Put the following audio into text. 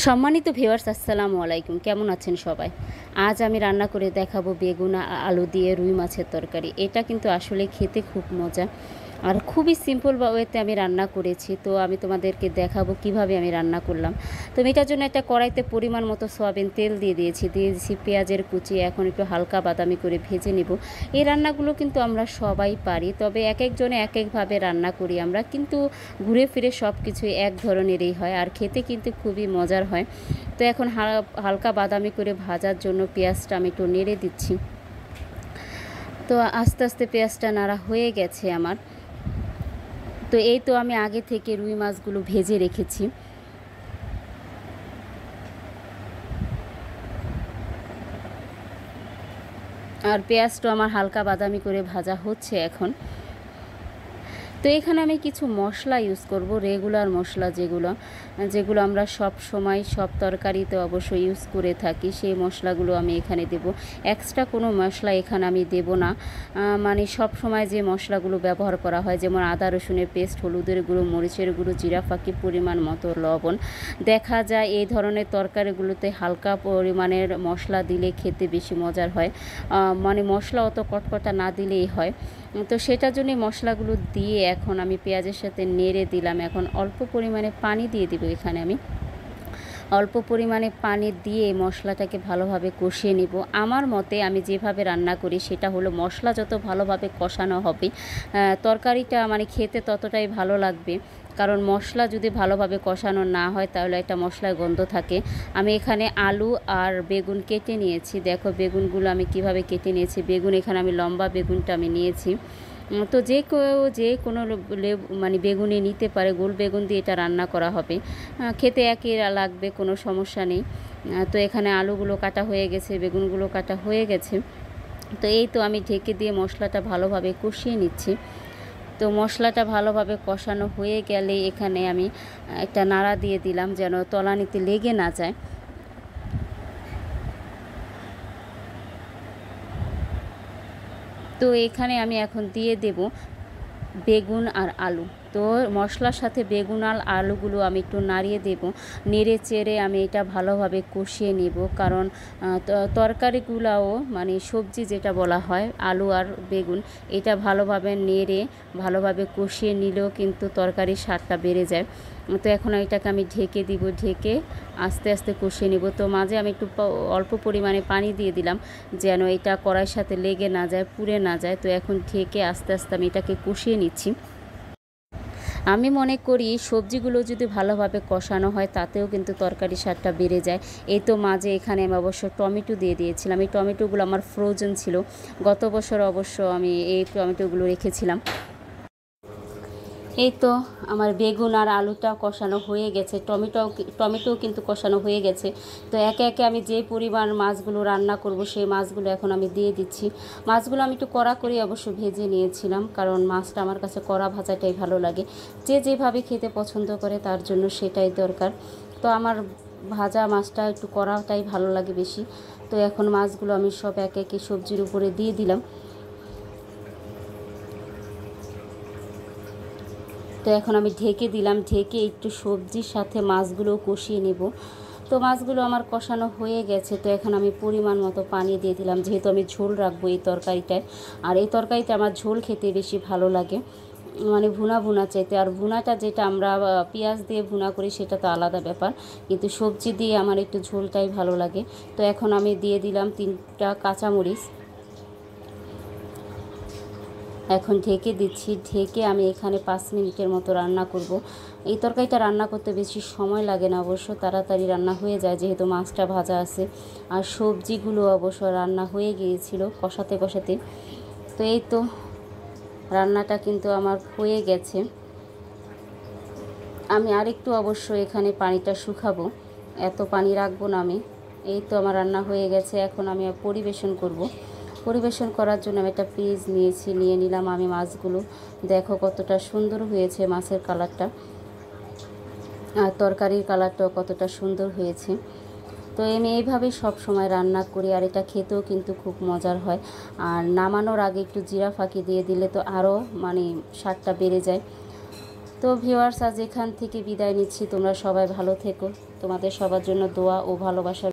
সম্মানিত ভিউয়ার্স, আসসালামু আলাইকুম। কেমন আছেন সবাই? আজ আমি রান্না করে দেখাবো বেগুন আলু দিয়ে রুই মাছের তরকারি। এটা কিন্তু আসলে খেতে খুব মজা আর খুবই সিম্পল ওয়েতে আমি রান্না করেছি। তো আমি তোমাদেরকে দেখাবো কিভাবে আমি রান্না করলাম। তো এটার জন্য একটা কড়াইতে পরিমাণ মতো সয়াবিন তেল দিয়ে দিয়েছি পেঁয়াজের কুচি। এখন একটু হালকা বাদামি করে ভেজে নেব। এই রান্নাগুলো কিন্তু আমরা সবাই পারি, তবে এক একজনে এক একভাবে রান্না করি আমরা, কিন্তু ঘুরে ফিরে সব কিছুই এক ধরনেরই হয় আর খেতে কিন্তু খুবই মজার হয়। তো এখন হালকা বাদামি করে ভাজার জন্য পেঁয়াজটা আমি একটু নেড়ে দিচ্ছি। তো আস্তে আস্তে পেঁয়াজটা নাড়া হয়ে গেছে আমার। তো এই তো আমি আগে থেকে রুই মাছগুলো ভেজে রেখেছি। আর পেঁয়াজটা আমার হালকা বাদামি করে ভাজা হচ্ছে এখন। তো এখানে আমি কিছু মশলা ইউজ করব, রেগুলার মশলা যেগুলো আমরা সব সময় সব তরকারিতে অবশ্যই ইউজ করে থাকি, সেই মশলাগুলো আমি এখানে দেব। এক্সট্রা কোনো মশলা এখানে আমি দেব না। মানে সব সময় যে মশলাগুলো ব্যবহার করা হয়, যেমন আদা রসুনের পেস্ট, হলুদের গুঁড়ো, মরিচের গুঁড়ো, জিরা ফাঁকি, পরিমাণ মতো লবণ। দেখা যায় এই ধরনের তরকারিগুলোতে হালকা পরিমাণের মশলা দিলে খেতে বেশি মজার হয়, মানে মশলা অত কটকটা না দিলেই হয়। তো সেটার জন্য মশলাগুলো দিয়ে এখন আমি পেঁয়াজের সাথে নেড়ে দিলাম। এখন অল্প পরিমাণে পানি দিয়ে দিব। এখানে আমি অল্প পরিমাণে পানি দিয়ে মশলাটাকে ভালোভাবে কষিয়ে নিব। আমার মতে আমি যেভাবে রান্না করি সেটা হলো, মশলা যত ভালোভাবে কষানো হবে তরকারিটা মানে খেতে ততটাই ভালো লাগবে। কারণ মশলা যদি ভালোভাবে কষানো না হয় তাহলে একটা মশলার গন্ধ থাকে। আমি এখানে আলু আর বেগুন কেটে নিয়েছি। দেখো বেগুনগুলো আমি কিভাবে কেটে নিয়েছি। বেগুন এখানে আমি লম্বা বেগুনটা আমি নিয়েছি। তো যে কোনো মানে বেগুনি নিতে পারে। গোল বেগুন দিয়ে এটা রান্না করা হবে, খেতে একই লাগবে, কোনো সমস্যা নেই। তো এখানে আলুগুলো কাটা হয়ে গেছে, বেগুনগুলো কাটা হয়ে গেছে। তো এই তো আমি ঢেকে দিয়ে মশলাটা ভালোভাবে কষিয়ে নিচ্ছি। তো মশলাটা ভালোভাবে কষানো হয়ে গেলে এখানে আমি একটা নাড়া দিয়ে দিলাম, যেন তলানিতে লেগে না যায়। তো এখানে আমি এখন দিয়ে দেব বেগুন আর আলু। তো মশলার সাথে বেগুন আর আলুগুলো আমি একটু নাড়িয়ে দেব। নেড়ে চেড়ে আমি এটা ভালোভাবে কষিয়ে নেব, কারণ তরকারিগুলাও মানে সবজি যেটা বলা হয় আলু আর বেগুন, এটা ভালোভাবে নেড়ে ভালোভাবে কষিয়ে নিলেও কিন্তু তরকারির স্বাদটা বেড়ে যায়। তো এখন এটাকে আমি ঢেকে দিব, ঢেকে আস্তে আস্তে কষিয়ে নেব। তো মাঝে আমি একটু অল্প পরিমাণে পানি দিয়ে দিলাম, যেন এটা কড়াইয়ের সাথে লেগে না যায়, পুড়ে না যায়। তো এখন ঢেকে আস্তে আস্তে আমি এটাকে কষিয়ে নিচ্ছি। আমি মনে করি সবজিগুলো যদি ভালোভাবে কষানো হয় তাতেও কিন্তু তরকারি স্বাদটা বেড়ে যায়। এই তো মাঝে এখানে আমি অবশ্য টমেটো দিয়ে দিয়েছিলাম। এই টমেটোগুলো আমার ফ্রোজেন ছিল, গত বছর অবশ্য আমি এই টমেটোগুলো রেখেছিলাম। এই তো আমার বেগুন আর আলুটা কষানো হয়ে গেছে, টমেটোও কিন্তু কষানো হয়ে গেছে। তো একে একে আমি যে পরিমাণ মাছগুলো রান্না করব সেই মাছগুলো এখন আমি দিয়ে দিচ্ছি। মাছগুলো আমি একটু কড়া করে অবশ্য ভেজে নিয়েছিলাম, কারণ মাছটা আমার কাছে কড়া ভাজাটাই ভালো লাগে। যে যেভাবে খেতে পছন্দ করে তার জন্য সেটাই দরকার। তো আমার ভাজা মাছটা একটু কড়াটাই ভালো লাগে বেশি। তো এখন মাছগুলো আমি সব একে একে সবজির উপরে দিয়ে দিলাম। তো এখন আমি ঢেকে দিলাম, ঢেকে একটু সবজির সাথে মাছগুলো কষিয়ে নেব। তো মাছগুলো আমার কষানো হয়ে গেছে। তো এখন আমি পরিমাণ মতো পানি দিয়ে দিলাম, যেহেতু আমি ঝোল রাখবো এই তরকারিটায়। আর এই তরকারিতে আমার ঝোল খেতে বেশি ভালো লাগে, মানে ভুনা ভুনা চাইতে। আর ভুনাটা যেটা আমরা পেঁয়াজ দিয়ে ভুনা করি সেটা তো আলাদা ব্যাপার, কিন্তু সবজি দিয়ে আমার একটু ঝোলটাই ভালো লাগে। তো এখন আমি দিয়ে দিলাম 3টা কাঁচামরিচ। এখন ঢেকে দিচ্ছি, ঢেকে আমি এখানে 5 মিনিটের মতো রান্না করব। এই তরকারিটা রান্না করতে বেশি সময় লাগে না, অবশ্য তাড়াতাড়ি রান্না হয়ে যায় যেহেতু মাছটা ভাজা আছে। আর সবজিগুলো অবশ্য রান্না হয়ে গিয়েছিল কষাতে কষাতে। তো এই তো রান্নাটা কিন্তু আমার হয়ে গেছে। আমি আরেকটু অবশ্য এখানে পানিটা শুকাবো, এত পানি রাখবো না আমি। এই তো আমার রান্না হয়ে গেছে, এখন আমি পরিবেশন করব। পরিবেশন করার জন্য আমি একটা পিস নিয়ে নিলাম আমি মাছগুলো। দেখো কতটা সুন্দর হয়েছে মাছের কালারটা, আর তরকারির কালারটাও কতটা সুন্দর হয়েছে। তো আমি এইভাবেই সব সময় রান্না করি, আর এটা খেতেও কিন্তু খুব মজার হয়। আর নামানোর আগে একটু জিরা ফাঁকি দিয়ে দিলে তো আরও মানে স্বাদটা বেড়ে যায়। তো তো ভিউয়ার্স, আজ এখান থেকে বিদায় নিচ্ছি। তোমরা সবাই ভালো থেকো। তোমাদের সবার জন্য দোয়া ও ভালোবাসা